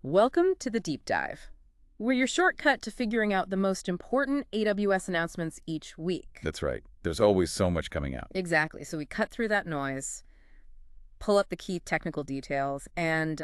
Welcome to the Deep Dive. We're your shortcut to figuring out the most important AWS announcements each week. That's right. There's always so much coming out. Exactly. So we cut through that noise, pull up the key technical details, and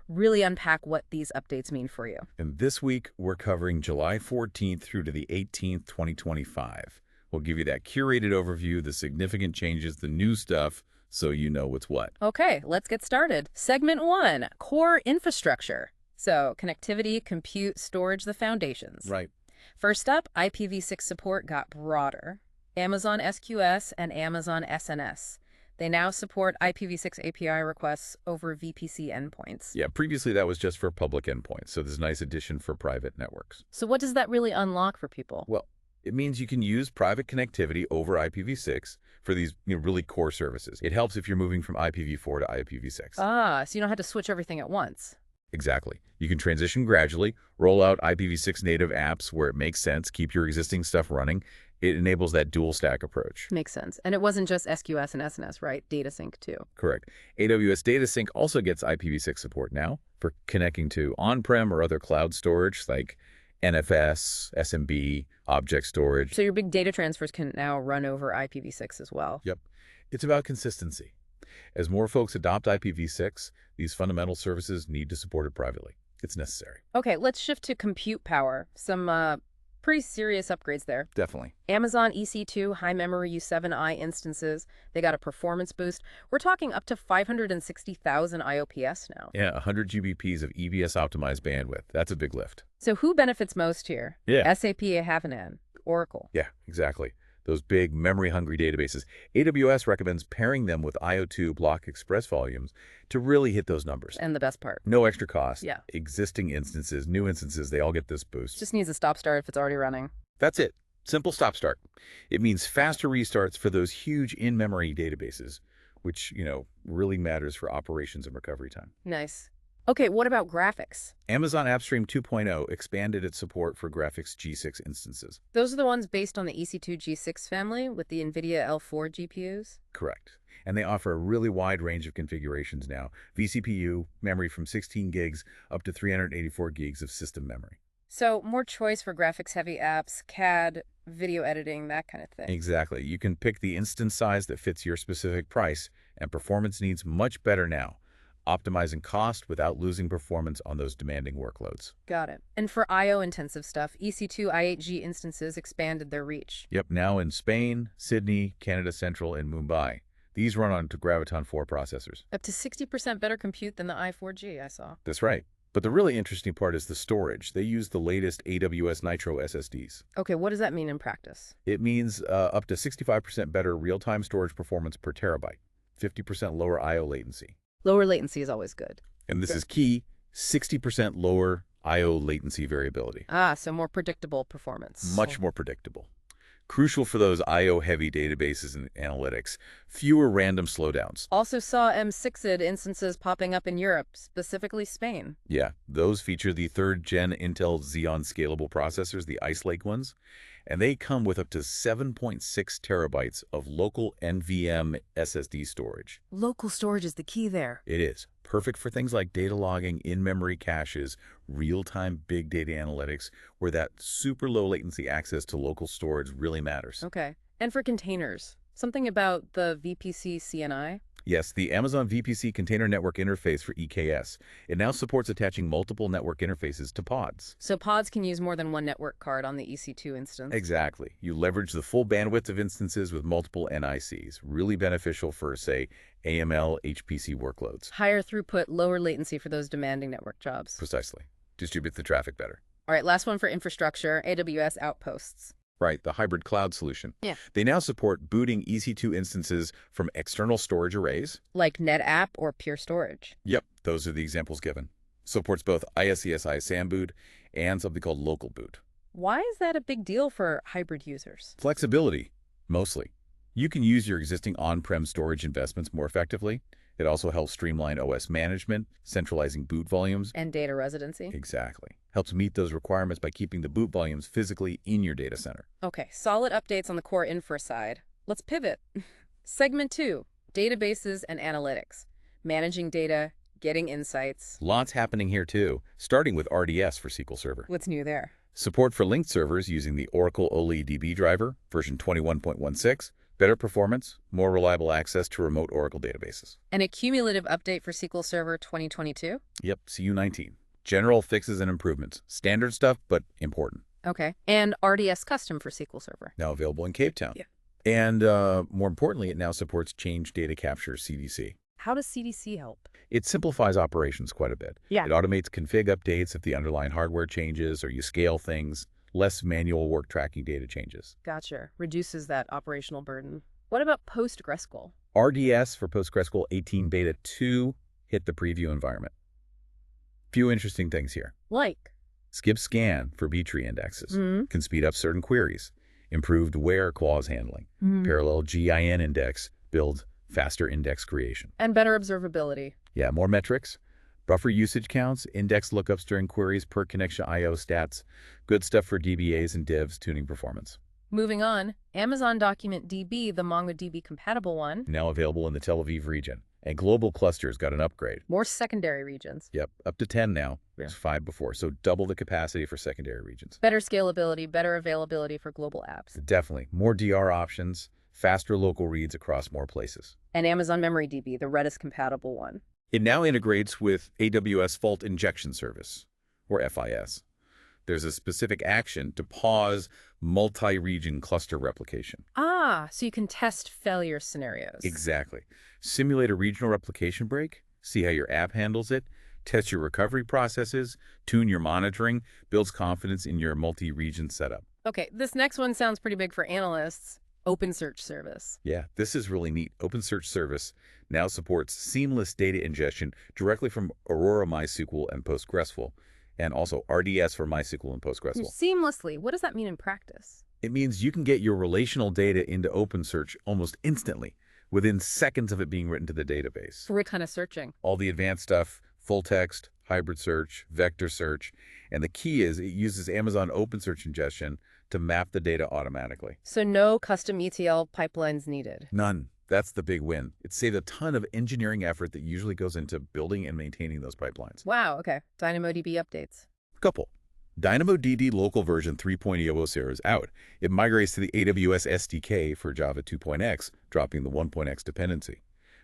really unpack what these updates mean for you. And this week, we're covering July 14th through to the 18th, 2025. We'll give you that curated overview, the significant changes, the new stuff, so you know what's what. Okay, let's get started. Segment 1, core infrastructure. So connectivity, compute, storage, the foundations. Right. First up, IPv6 support got broader. Amazon SQS and Amazon SNS. They now support IPv6 API requests over VPC endpoints. Yeah, previously that was just for public endpoints, so there's a nice addition for private networks. So what does that really unlock for people? Well, it means you can use private connectivity over IPv6 for these really core services. It helps if you're moving from IPv4 to IPv6. Ah, so you don't have to switch everything at once. Exactly. You can transition gradually, roll out IPv6 native apps where it makes sense, keep your existing stuff running. It enables that dual stack approach. Makes sense. And it wasn't just SQS and SNS, right? DataSync too. Correct. AWS DataSync also gets IPv6 support now for connecting to on-prem or other cloud storage like NFS, SMB, object storage. So your big data transfers can now run over IPv6 as well. Yep. It's about consistency. As more folks adopt IPv6, these fundamental services need to support it privately. It's necessary. Okay, let's shift to compute power. Some pretty serious upgrades there. Definitely. Amazon EC2 high memory U7i instances, they got a performance boost. We're talking up to 560,000 IOPS now. Yeah, 100 GBPs of EBS optimized bandwidth. That's a big lift. So who benefits most here? Yeah. SAP Havanan, Oracle. Yeah, exactly. Those big memory-hungry databases. AWS recommends pairing them with IO2 block express volumes to really hit those numbers. And the best part. No extra cost. Yeah. Existing instances, new instances, they all get this boost. Just needs a stop start if it's already running. That's it. Simple stop start. It means faster restarts for those huge in-memory databases, which, really matters for operations and recovery time. Nice. Okay, what about graphics? Amazon AppStream 2.0 expanded its support for graphics G6 instances. Those are the ones based on the EC2 G6 family with the NVIDIA L4 GPUs? Correct. And they offer a really wide range of configurations now. vCPU, memory from 16 gigs up to 384 gigs of system memory. So more choice for graphics-heavy apps, CAD, video editing, that kind of thing. Exactly. You can pick the instance size that fits your specific price, and performance needs much better now, optimizing cost without losing performance on those demanding workloads. Got it. And for I/O-intensive stuff, EC2 I8G instances expanded their reach. Yep, now in Spain, Sydney, Canada Central, and Mumbai. These run on Graviton 4 processors. Up to 60% better compute than the i4G I saw. That's right. But the really interesting part is the storage. They use the latest AWS Nitro SSDs. Okay, what does that mean in practice? It means up to 65% better real-time storage performance per terabyte, 50% lower I/O latency. Lower latency is always good. And this is key, 60% lower I/O latency variability. Ah, so more predictable performance. Much more predictable. Crucial for those I/O-heavy databases and analytics. Fewer random slowdowns. Also saw M6 instances popping up in Europe, specifically Spain. Yeah, those feature the 3rd-gen Intel Xeon scalable processors, the Ice Lake ones, and they come with up to 7.6 terabytes of local NVMe SSD storage. Local storage is the key there. It is. Perfect for things like data logging, in-memory caches, real-time big data analytics, where that super low latency access to local storage really matters. Okay. And for containers, something about the VPC CNI? Yes, the Amazon VPC Container Network Interface for EKS. It now supports attaching multiple network interfaces to pods. So pods can use more than one network card on the EC2 instance? Exactly. You leverage the full bandwidth of instances with multiple NICs. Really beneficial for, say, AML, HPC workloads. Higher throughput, lower latency for those demanding network jobs. Precisely. Distributes the traffic better. All right, last one for infrastructure, AWS Outposts. Right, the hybrid cloud solution. Yeah. They now support booting EC2 instances from external storage arrays. Like NetApp or Pure Storage. Yep, those are the examples given. Supports both ISCSI SAM boot and something called local boot. Why is that a big deal for hybrid users? Flexibility, mostly. You can use your existing on-prem storage investments more effectively. It also helps streamline OS management, centralizing boot volumes. And data residency. Exactly. Helps meet those requirements by keeping the boot volumes physically in your data center. Okay, solid updates on the core infra side. Let's pivot. Segment 2, databases and analytics. Managing data, Getting insights. Lots happening here too, starting with RDS for SQL Server. What's new there? Support for linked servers using the Oracle OLE DB driver, version 21.16, better performance, more reliable access to remote Oracle databases. And a cumulative update for SQL Server 2022? Yep, CU19. General fixes and improvements. Standard stuff, but important. Okay. And RDS Custom for SQL Server. Now available in Cape Town. Yeah. And more importantly, it now supports Change Data Capture CDC. How does CDC help? It simplifies operations quite a bit. Yeah. It automates config updates if the underlying hardware changes or you scale things, less manual work tracking data changes. Gotcha. Reduces that operational burden. What about PostgreSQL? RDS for PostgreSQL 18 Beta 2 hit the preview environment. Few interesting things here. Like? Skip scan for B-tree indexes. Mm-hmm. Can speed up certain queries. Improved where clause handling. Mm-hmm. Parallel GIN index builds faster index creation. And better observability. Yeah, more metrics. Buffer usage counts, index lookups during queries, per connection I/O stats. Good stuff for DBAs and divs tuning performance. Moving on, Amazon Document DB, the MongoDB compatible one. Now available in the Tel Aviv region. And global clusters got an upgrade. More secondary regions. Yep, up to 10 now. Yeah. There's 5 before, so double the capacity for secondary regions. Better scalability, better availability for global apps. Definitely. More DR options, faster local reads across more places. And Amazon Memory DB, the Redis compatible one. It now integrates with AWS Fault Injection Service, or FIS. There's a specific action to pause multi-region cluster replication. Ah, so you can test failure scenarios. Exactly. Simulate a regional replication break, see how your app handles it, test your recovery processes, tune your monitoring, builds confidence in your multi-region setup. Okay, this next one sounds pretty big for analysts. OpenSearch Service. Yeah, this is really neat. OpenSearch Service now supports seamless data ingestion directly from Aurora MySQL and PostgreSQL, and also RDS for MySQL and PostgreSQL. Seamlessly. What does that mean in practice? It means you can get your relational data into OpenSearch almost instantly, within seconds of it being written to the database. For what kind of searching? All the advanced stuff, full text, hybrid search, vector search, and the key is it uses Amazon OpenSearch ingestion to map the data automatically. So no custom ETL pipelines needed? None. That's the big win. It saved a ton of engineering effort that usually goes into building and maintaining those pipelines. Wow, okay. DynamoDB updates. Couple. DynamoDB local version 3.0 is out. It migrates to the AWS SDK for Java 2.x, dropping the 1.x dependency.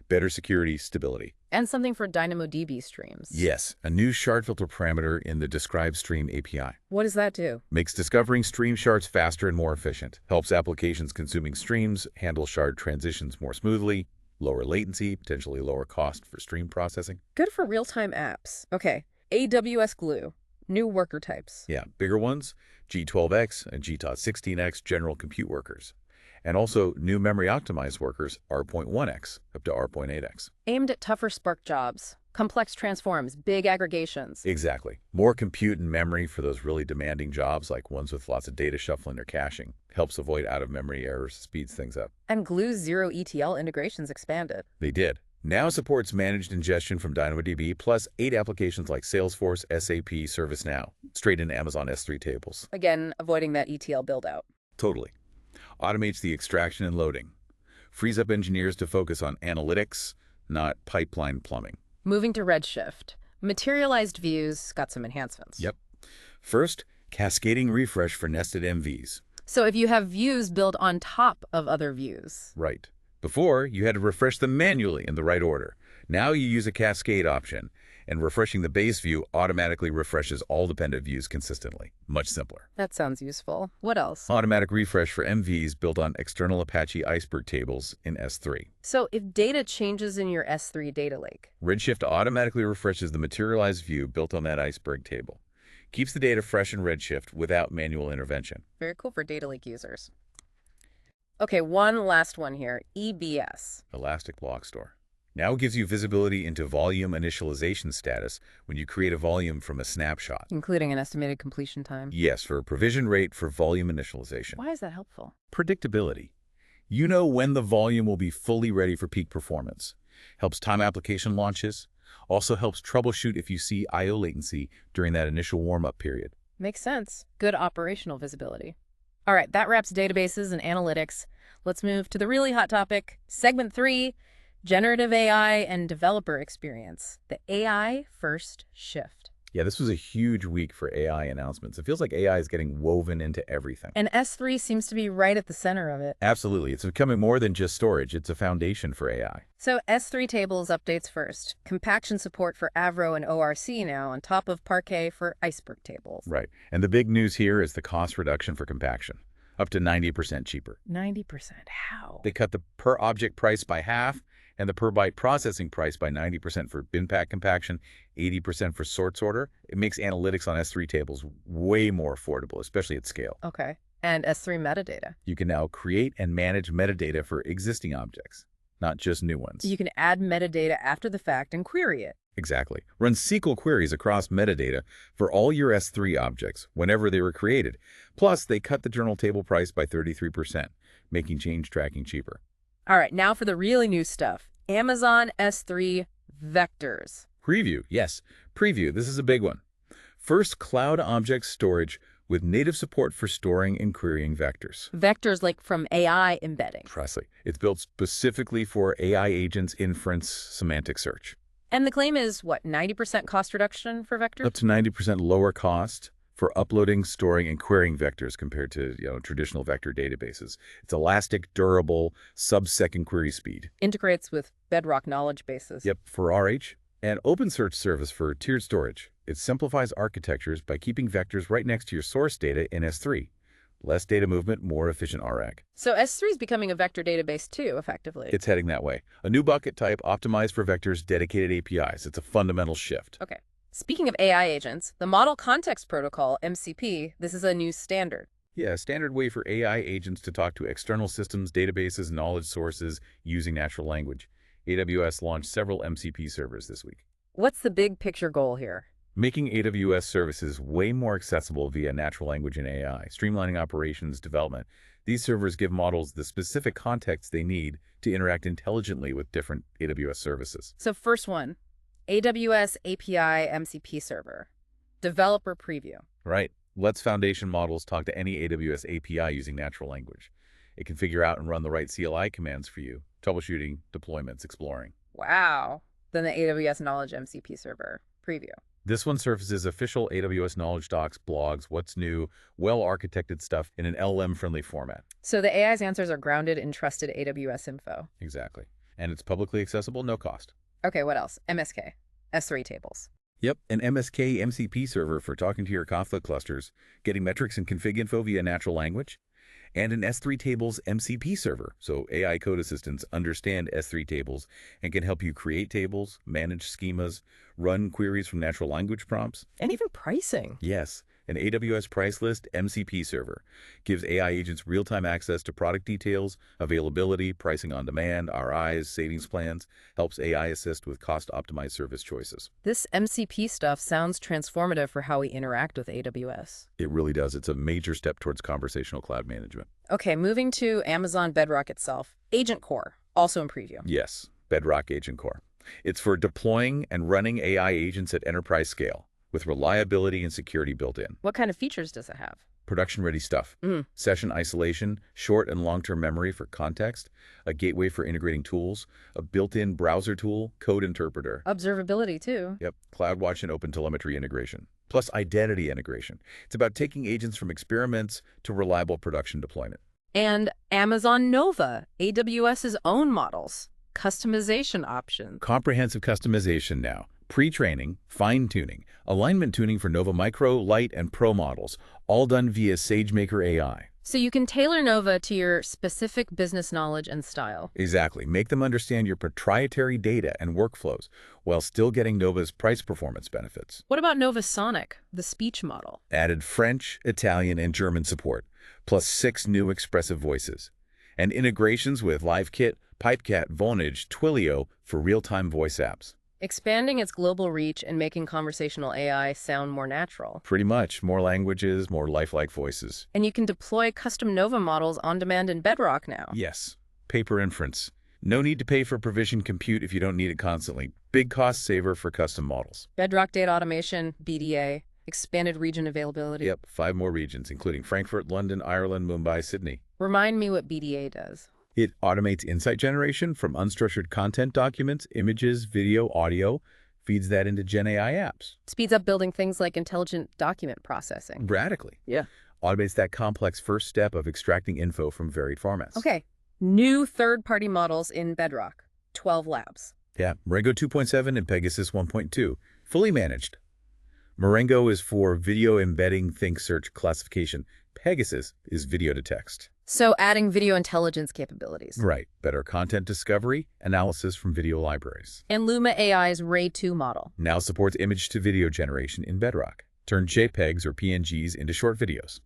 Better security, stability. And something for DynamoDB streams. Yes, a new shard filter parameter in the Describe Stream API. What does that do? Makes discovering stream shards faster and more efficient. Helps applications consuming streams handle shard transitions more smoothly. Lower latency, potentially lower cost for stream processing. Good for real-time apps. Okay. AWS Glue. New worker types. Yeah, bigger ones, G12X and G.16X general compute workers. And also new memory-optimized workers, R.1x up to R.8x. Aimed at tougher Spark jobs. Complex transforms, big aggregations. Exactly. More compute and memory for those really demanding jobs, like ones with lots of data shuffling or caching. Helps avoid out-of-memory errors, speeds things up. And Glue's zero ETL integrations expanded. They did. Now supports managed ingestion from DynamoDB, plus 8 applications like Salesforce, SAP, ServiceNow, straight into Amazon S3 tables. Again, avoiding that ETL build-out. Totally. Automates the extraction and loading. Frees up engineers to focus on analytics, not pipeline plumbing. Moving to Redshift. Materialized views got some enhancements. Yep. First, cascading refresh for nested MVs. So if you have views built on top of other views. Right. Before, you had to refresh them manually in the right order. Now you use a cascade option, and refreshing the base view automatically refreshes all dependent views consistently. Much simpler. That sounds useful. What else? Automatic refresh for MVs built on external Apache Iceberg tables in S3. So if data changes in your S3 data lake. Redshift automatically refreshes the materialized view built on that Iceberg table. Keeps the data fresh in Redshift without manual intervention. Very cool for data lake users. Okay, one last one here. EBS. Elastic Block Store. Now it gives you visibility into volume initialization status when you create a volume from a snapshot. Including an estimated completion time. Yes, for a provision rate for volume initialization. Why is that helpful? Predictability. You know when the volume will be fully ready for peak performance. Helps time application launches. Also helps troubleshoot if you see I/O latency during that initial warm-up period. Makes sense. Good operational visibility. All right, that wraps databases and analytics. Let's move to the really hot topic, segment 3, Generative AI and developer experience. The AI first shift. Yeah, this was a huge week for AI announcements. It feels like AI is getting woven into everything. And S3 seems to be right at the center of it. Absolutely. It's becoming more than just storage. It's a foundation for AI. So S3 tables updates first. Compaction support for Avro and ORC now on top of Parquet for Iceberg tables. Right. And the big news here is the cost reduction for compaction, up to 90% cheaper. 90%. How? They cut the per object price by half and the per byte processing price by 90% for bin pack compaction, 80% for sort sorter. It makes analytics on S3 tables way more affordable, especially at scale. Okay. And S3 metadata. You can now create and manage metadata for existing objects, not just new ones. You can add metadata after the fact and query it. Exactly. Run SQL queries across metadata for all your S3 objects whenever they were created. Plus, they cut the journal table price by 33%, making change tracking cheaper. All right, now for the really new stuff. Amazon S3 vectors. Preview. Yes, preview. This is a big one. First, cloud object storage with native support for storing and querying vectors. Vectors like from AI embedding. Precisely. It's built specifically for AI agents, inference, semantic search. And the claim is, what, 90% cost reduction for vectors? Up to 90% lower cost for uploading, storing, and querying vectors compared to traditional vector databases. It's elastic, durable, sub-second query speed. Integrates with Bedrock knowledge bases. Yep, for RH. And OpenSearch service for tiered storage. It simplifies architectures by keeping vectors right next to your source data in S3. Less data movement, more efficient RAG. So S3 is becoming a vector database too, effectively. It's heading that way. A new bucket type optimized for vectors, dedicated APIs. It's a fundamental shift. Okay. Speaking of AI agents, the Model Context Protocol, MCP, this is a new standard. Yeah, a standard way for AI agents to talk to external systems, databases, knowledge sources using natural language. AWS launched several MCP servers this week. What's the big picture goal here? Making AWS services way more accessible via natural language and AI, streamlining operations development. These servers give models the specific context they need to interact intelligently with different AWS services. So first one, AWS API MCP Server, developer preview. Right. Lets foundation models talk to any AWS API using natural language. It can figure out and run the right CLI commands for you, troubleshooting, deployments, exploring. Wow. Then the AWS Knowledge MCP Server, preview. This one surfaces official AWS knowledge docs, blogs, what's new, well-architected stuff in an LLM-friendly format. So the AI's answers are grounded in trusted AWS info. Exactly. And it's publicly accessible, no cost. Okay, what else? MSK, S3 tables. Yep, an MSK MCP server for talking to your Kafka clusters, getting metrics and config info via natural language, and an S3 tables MCP server, so AI code assistants understand S3 tables and can help you create tables, manage schemas, run queries from natural language prompts. And even pricing. Yes, an AWS price list MCP server gives AI agents real-time access to product details, availability, pricing on demand, RIs, savings plans, helps AI assist with cost-optimized service choices. This MCP stuff sounds transformative for how we interact with AWS. It really does. It's a major step towards conversational cloud management. Okay, moving to Amazon Bedrock itself. Agent Core, also in preview. Yes, Bedrock Agent Core. It's for deploying and running AI agents at enterprise scale, with reliability and security built in. What kind of features does it have? Production-ready stuff. Session isolation, short and long-term memory for context, a gateway for integrating tools, a built-in browser tool, code interpreter. Observability, too. Yep, CloudWatch and OpenTelemetry integration, plus identity integration. It's about taking agents from experiments to reliable production deployment. And Amazon Nova, AWS's own models. Customization options. Comprehensive customization now. Pre-training, fine-tuning, alignment tuning for Nova Micro, Lite, and Pro models, all done via SageMaker AI. So you can tailor Nova to your specific business knowledge and style. Exactly. Make them understand your proprietary data and workflows while still getting Nova's price performance benefits. What about Nova Sonic, the speech model? Added French, Italian, and German support, plus 6 new expressive voices. And integrations with LiveKit, Pipecast, Vonage, Twilio for real-time voice apps. Expanding its global reach and making conversational AI sound more natural. Pretty much. More languages, more lifelike voices. And you can deploy custom Nova models on demand in Bedrock now. Yes. Paper inference. No need to pay for provision compute if you don't need it constantly. Big cost saver for custom models. Bedrock Data Automation, BDA, expanded region availability. Yep, 5 more regions, including Frankfurt, London, Ireland, Mumbai, Sydney. Remind me what BDA does. It automates insight generation from unstructured content documents, images, video, audio, feeds that into Gen AI apps. Speeds up building things like intelligent document processing. Radically. Yeah. Automates that complex first step of extracting info from varied formats. Okay. New third-party models in Bedrock. 12 labs. Yeah, Marengo 2.7 and Pegasus 1.2. Fully managed. Marengo is for video embedding think search classification. Pegasus is video to text. So adding video intelligence capabilities. Right. Better content discovery, analysis from video libraries. And Luma AI's Ray 2 model. Now supports image to video generation in Bedrock. Turn JPEGs or PNGs into short videos.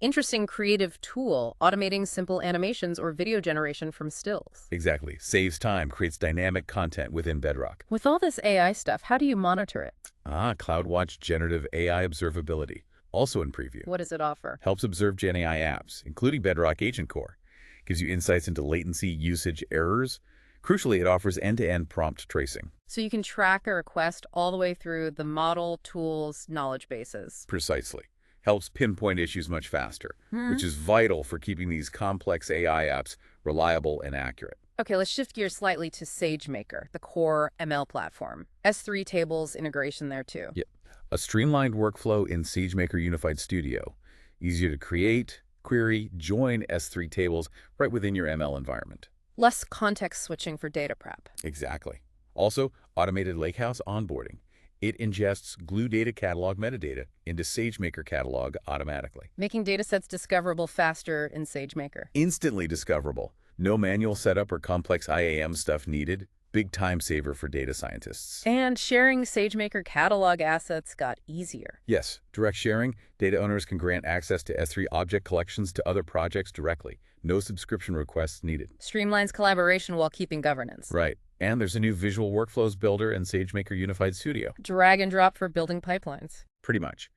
Interesting creative tool, automating simple animations or video generation from stills. Exactly. Saves time, creates dynamic content within Bedrock. With all this AI stuff, how do you monitor it? CloudWatch Generative AI Observability. Also in preview. What does it offer? Helps observe Gen AI apps, including Bedrock Agent Core. Gives you insights into latency, usage, errors. Crucially, it offers end-to-end prompt tracing. So you can track a request all the way through the model, tools, knowledge bases. Precisely. Helps pinpoint issues much faster, which is vital for keeping these complex AI apps reliable and accurate. Okay, let's shift gears slightly to SageMaker, the core ML platform. S3 tables integration there too. Yep. A streamlined workflow in SageMaker Unified Studio. Easier to create, query, join S3 tables right within your ML environment. Less context switching for data prep. Exactly. Also, automated Lakehouse onboarding. It ingests Glue data catalog metadata into SageMaker catalog automatically. Making datasets discoverable faster in SageMaker. Instantly discoverable. No manual setup or complex IAM stuff needed. Big time saver for data scientists. And sharing SageMaker catalog assets got easier. Yes, direct sharing. Data owners can grant access to S3 object collections to other projects directly. No subscription requests needed. Streamlines collaboration while keeping governance. Right. And there's a new visual workflows builder in SageMaker Unified Studio. Drag and drop for building pipelines. Pretty much.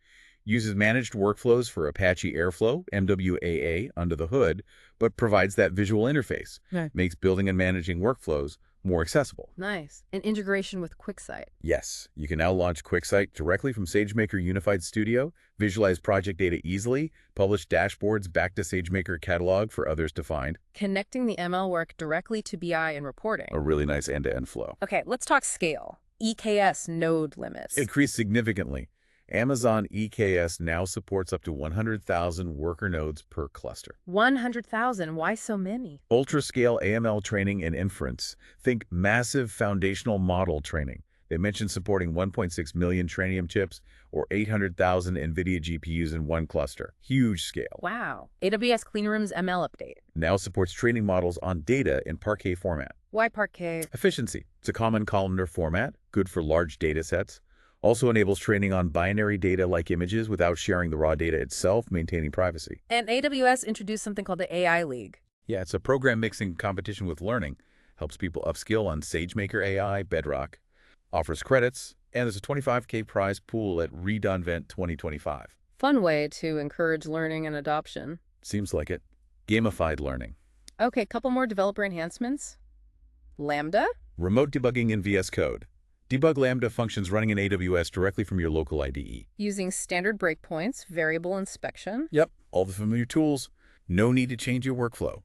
Uses managed workflows for Apache Airflow, MWAA, under the hood, but provides that visual interface. Right. Makes building and managing workflows more accessible. Nice. And integration with QuickSight. Yes, you can now launch QuickSight directly from SageMaker Unified Studio, visualize project data easily, publish dashboards back to SageMaker catalog for others to find. Connecting the ML work directly to BI and reporting. A really nice end-to-end flow. Okay, let's talk scale. EKS node limits. Increased significantly. Amazon EKS now supports up to 100,000 worker nodes per cluster. 100,000, why so many? Ultra-scale AML training and inference. Think massive foundational model training. They mentioned supporting 1.6 million Trainium chips or 800,000 NVIDIA GPUs in one cluster. Huge scale. Wow. AWS Clean Rooms ML update. Now supports training models on data in Parquet format. Why Parquet? Efficiency. It's a common columnar format, good for large data sets. Also enables training on binary data like images without sharing the raw data itself, maintaining privacy. And AWS introduced something called the AI League. Yeah, it's a program mixing competition with learning. Helps people upskill on SageMaker AI, Bedrock. Offers credits, and there's a $25K prize pool at Redunvent 2025. Fun way to encourage learning and adoption. Seems like it. Gamified learning. Okay, couple more developer enhancements. Lambda? Remote debugging in VS Code. Debug Lambda functions running in AWS directly from your local IDE. Using standard breakpoints, variable inspection. Yep, all the familiar tools. No need to change your workflow.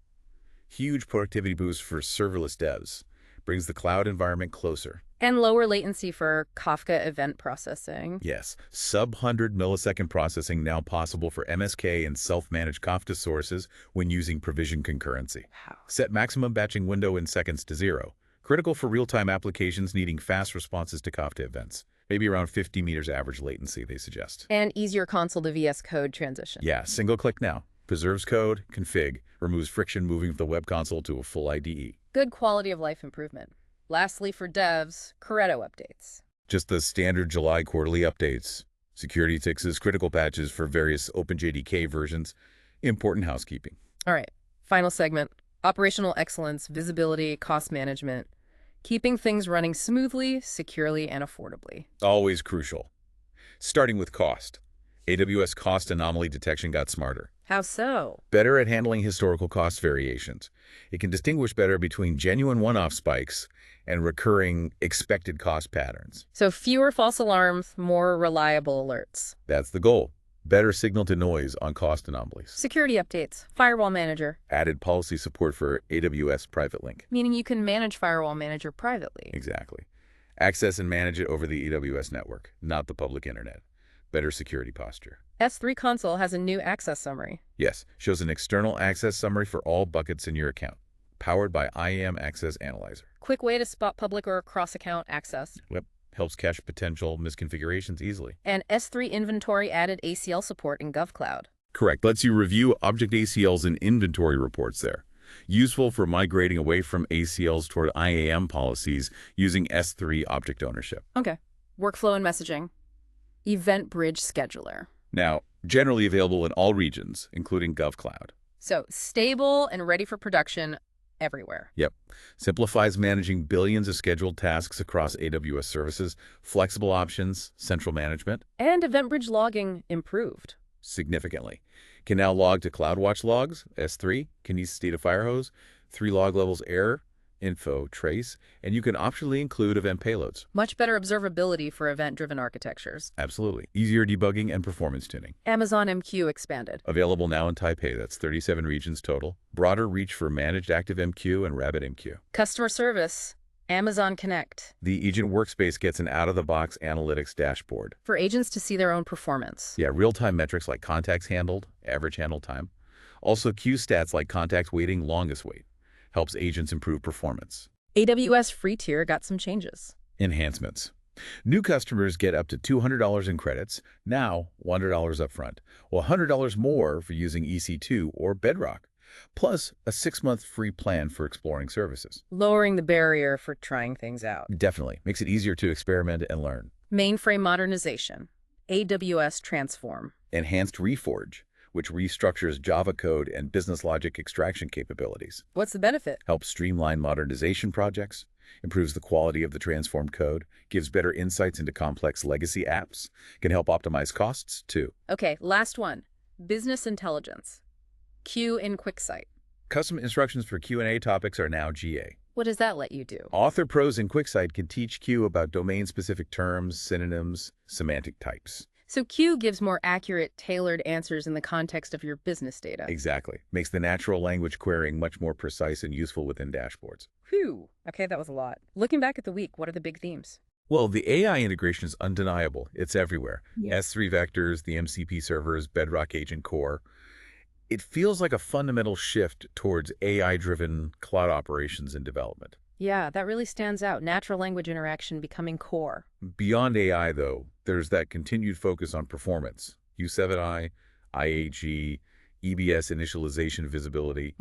Huge productivity boost for serverless devs. Brings the cloud environment closer. And lower latency for Kafka event processing. Yes, sub-100 millisecond processing now possible for MSK and self-managed Kafka sources when using provision concurrency. Wow. Set maximum batching window in seconds to 0. Critical for real-time applications needing fast responses to Kafka events. Maybe around 50 meters average latency, they suggest. And easier console to VS Code transition. Yeah, single click now. Preserves code, config, removes friction moving from the web console to a full IDE. Good quality of life improvement. Lastly, for devs, Corretto updates. Just the standard July quarterly updates. Security fixes, critical patches for various OpenJDK versions. Important housekeeping. All right, final segment. Operational excellence, visibility, cost management. Keeping things running smoothly, securely, and affordably. Always crucial. Starting with cost. AWS cost anomaly detection got smarter. How so? Better at handling historical cost variations. It can distinguish better between genuine one-off spikes and recurring expected cost patterns. So fewer false alarms, more reliable alerts. That's the goal. better signal-to-noise on cost anomalies. Security updates, Firewall Manager, Added policy support for AWS Private Link. meaning you can manage Firewall Manager privately. Exactly. Access and manage it over the AWS network, not the public internet. Better security posture. S3 Console has a new access summary. Yes, shows an external access summary for all buckets in your account, powered by IAM Access Analyzer. Quick way to spot public or cross-account access. Yep, helps catch potential misconfigurations easily. And S3 Inventory added ACL support in GovCloud. Correct, lets you review object ACLs and inventory reports there. Useful for migrating away from ACLs toward IAM policies using S3 object ownership. Okay. Workflow and messaging. Event Bridge Scheduler. Now, generally available in all regions, including GovCloud. So stable and ready for production everywhere. Yep. Simplifies managing billions of scheduled tasks across AWS services, flexible options, central management. And Event Bridge logging improved. Significantly. Can now log to CloudWatch logs, S3, can use Data Firehose, 3 log levels error, info, trace, and you can optionally include event payloads. Much better observability for event-driven architectures. Absolutely. Easier debugging and performance tuning. Amazon MQ expanded. Available now in Taipei, that's 37 regions total. Broader reach for Managed ActiveMQ and RabbitMQ. Customer service. Amazon Connect. The agent workspace gets an out-of-the-box analytics dashboard. For agents to see their own performance. Yeah, real-time metrics like contacts handled, average handle time. Also queue stats like contacts waiting, longest wait. Helps agents improve performance. AWS free tier got some changes. Enhancements. New customers get up to $200 in credits, now $100 upfront, or $100 more for using EC2 or Bedrock, plus a 6-month free plan for exploring services. Lowering the barrier for trying things out. Definitely. Makes it easier to experiment and learn. Mainframe modernization. AWS Transform. Enhanced Reforge, which restructures Java code and business logic extraction capabilities. What's the benefit? Helps streamline modernization projects, improves the quality of the transformed code, gives better insights into complex legacy apps, can help optimize costs, too. Okay, last one. Business intelligence. Q in QuickSight. Custom instructions for Q&A topics are now GA. What does that let you do? Author pros in QuickSight can teach Q about domain-specific terms, synonyms, semantic types. So Q gives more accurate, tailored answers in the context of your business data. Exactly. Makes the natural language querying much more precise and useful within dashboards. Phew. Okay, that was a lot. Looking back at the week, what are the big themes? Well, the AI integration is undeniable. It's everywhere. Yes. S3 vectors, the MCP servers, Bedrock Agent Core. It feels like a fundamental shift towards AI-driven cloud operations and development. Yeah, that really stands out. Natural language interaction becoming core. Beyond AI, though, there's that continued focus on performance. U7i, IAG, EBS initialization visibility,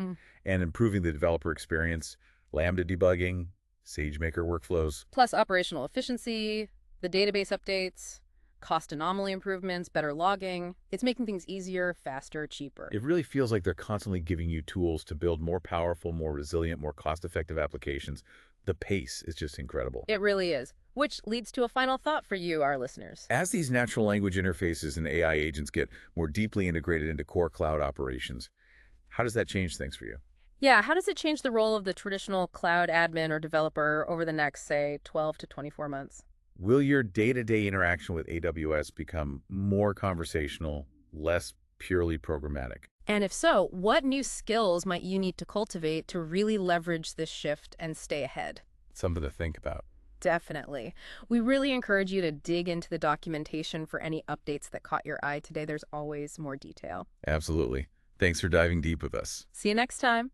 and improving the developer experience, Lambda debugging, SageMaker workflows. Plus operational efficiency, the database updates, cost anomaly improvements, better logging. It's making things easier, faster, cheaper. It really feels like they're constantly giving you tools to build more powerful, more resilient, more cost-effective applications. The pace is just incredible. It really is. Which leads to a final thought for you, our listeners. As these natural language interfaces and AI agents get more deeply integrated into core cloud operations, how does that change things for you? Yeah, how does it change the role of the traditional cloud admin or developer over the next, say, 12 to 24 months? Will your day-to-day interaction with AWS become more conversational, less purely programmatic? And if so, what new skills might you need to cultivate to really leverage this shift and stay ahead? Something to think about. Definitely. We really encourage you to dig into the documentation for any updates that caught your eye today. There's always more detail. Absolutely. Thanks for diving deep with us. See you next time.